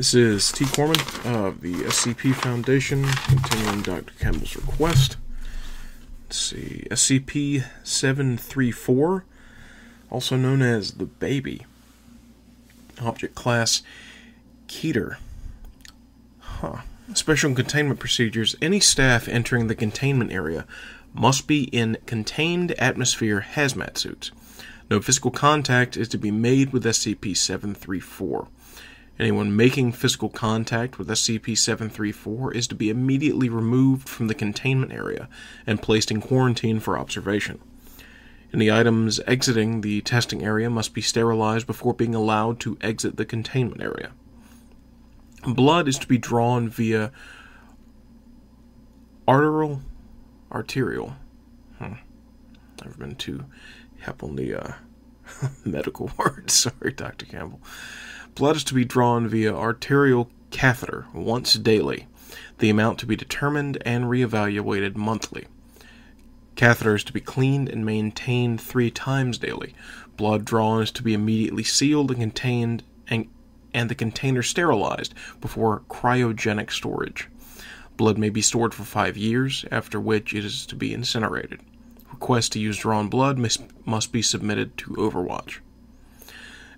This is T. Corman of the SCP Foundation, continuing Dr. Campbell's request. Let's see, SCP-734, also known as the Baby. Object Class Keter. Special containment procedures. Any staff entering the containment area must be in contained atmosphere hazmat suits. No physical contact is to be made with SCP-734. Anyone making physical contact with SCP-734 is to be immediately removed from the containment area and placed in quarantine for observation. Any items exiting the testing area must be sterilized before being allowed to exit the containment area. Blood is to be drawn via arterial. Never been too hep on the medical words. Sorry, Dr. Campbell. Blood is to be drawn via arterial catheter once daily, the amount to be determined and reevaluated monthly. Catheter is to be cleaned and maintained 3 times daily. Blood drawn is to be immediately sealed and contained and the container sterilized before cryogenic storage. Blood may be stored for 5 years, after which it is to be incinerated. Requests to use drawn blood must be submitted to Overwatch.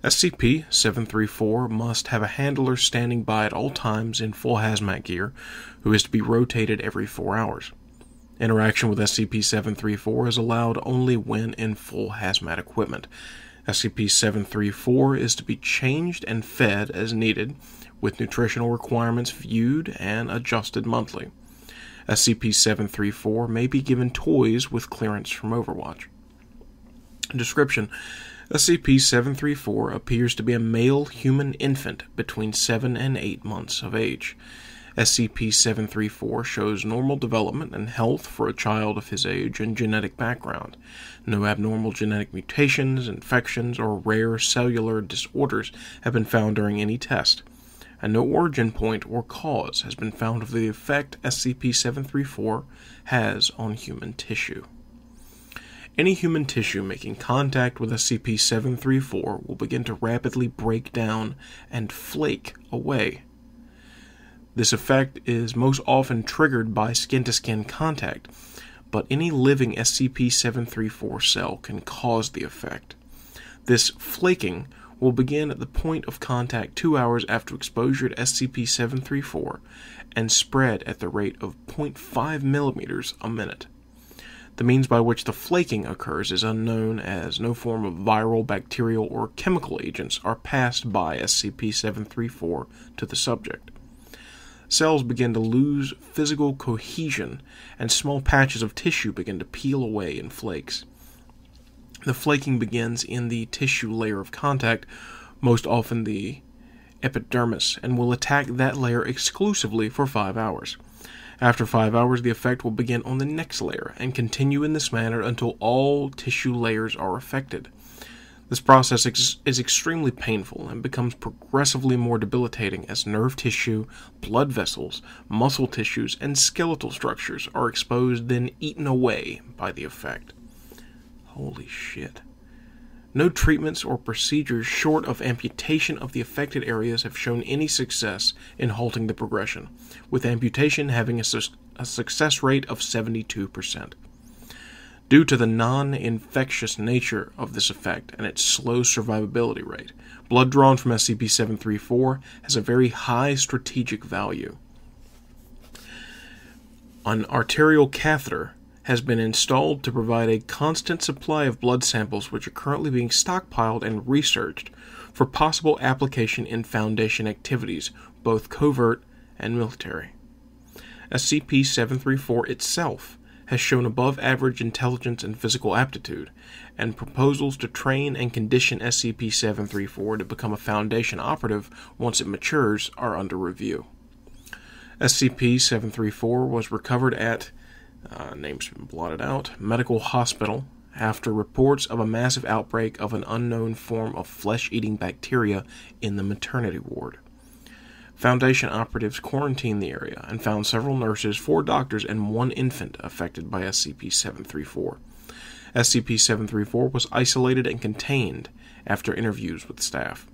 SCP-734 must have a handler standing by at all times in full hazmat gear, who is to be rotated every 4 hours. Interaction with SCP-734 is allowed only when in full hazmat equipment. SCP-734 is to be changed and fed as needed, with nutritional requirements viewed and adjusted monthly. SCP-734 may be given toys with clearance from Overwatch. Description: SCP-734 appears to be a male human infant between 7 and 8 months of age. SCP-734 shows normal development and health for a child of his age and genetic background. No abnormal genetic mutations, infections, or rare cellular disorders have been found during any test, and no origin point or cause has been found of the effect SCP-734 has on human tissue. Any human tissue making contact with SCP-734 will begin to rapidly break down and flake away. This effect is most often triggered by skin-to-skin contact, but any living SCP-734 cell can cause the effect. This flaking will begin at the point of contact 2 hours after exposure to SCP-734 and spread at the rate of 0.5 millimeters a minute. The means by which the flaking occurs is unknown, as no form of viral, bacterial, or chemical agents are passed by SCP-734 to the subject. Cells begin to lose physical cohesion, and small patches of tissue begin to peel away in flakes. The flaking begins in the tissue layer of contact, most often the epidermis, and will attack that layer exclusively for 5 hours. After 5 hours, the effect will begin on the next layer and continue in this manner until all tissue layers are affected. This process is extremely painful and becomes progressively more debilitating as nerve tissue, blood vessels, muscle tissues, and skeletal structures are exposed, then eaten away by the effect. Holy shit. No treatments or procedures short of amputation of the affected areas have shown any success in halting the progression, with amputation having a success rate of 72%. Due to the non-infectious nature of this effect and its slow survivability rate, blood drawn from SCP-734 has a very high strategic value. An arterial catheter has been installed to provide a constant supply of blood samples, which are currently being stockpiled and researched for possible application in Foundation activities, both covert and military. SCP-734 itself has shown above-average intelligence and physical aptitude, and proposals to train and condition SCP-734 to become a Foundation operative once it matures are under review. SCP-734 was recovered at name's been blotted out, Medical Hospital after reports of a massive outbreak of an unknown form of flesh-eating bacteria in the maternity ward. Foundation operatives quarantined the area and found several nurses, 4 doctors, and 1 infant affected by SCP-734. SCP-734 was isolated and contained after interviews with staff.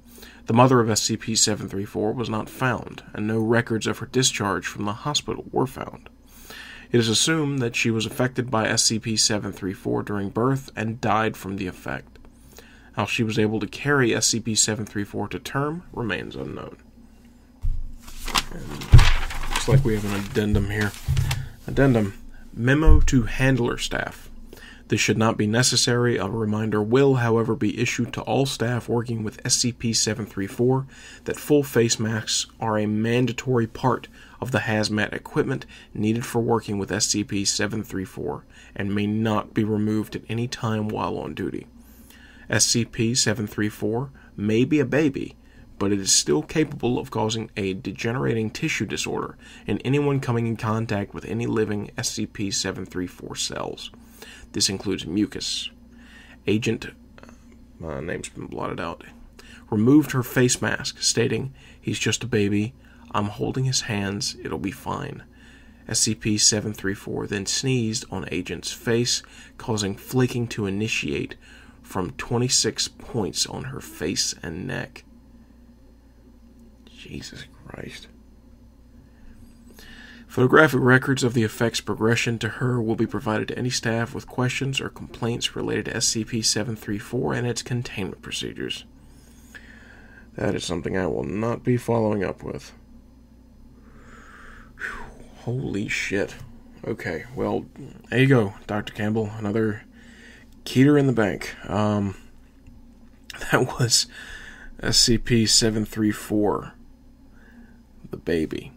The mother of SCP-734 was not found, and no records of her discharge from the hospital were found. It is assumed that she was affected by SCP-734 during birth and died from the effect. How she was able to carry SCP-734 to term remains unknown. And looks like we have an addendum here. Addendum. Memo to handler staff. This should not be necessary. A reminder will, however, be issued to all staff working with SCP-734 that full face masks are a mandatory part of the hazmat equipment needed for working with SCP-734 and may not be removed at any time while on duty. SCP-734 may be a baby, but it is still capable of causing a degenerating tissue disorder in anyone coming in contact with any living SCP-734 cells. This includes mucus. Agent, my name's been blotted out, removed her face mask, stating, "He's just a baby. I'm holding his hands. It'll be fine." SCP-734 then sneezed on Agent's face, causing flaking to initiate from 26 points on her face and neck. Jesus Christ. Photographic records of the effect's progression to her will be provided to any staff with questions or complaints related to SCP-734 and its containment procedures. That is something I will not be following up with. Whew, holy shit. Okay, well, there you go, Dr. Campbell. Another Keter in the bank. That was SCP-734, the baby.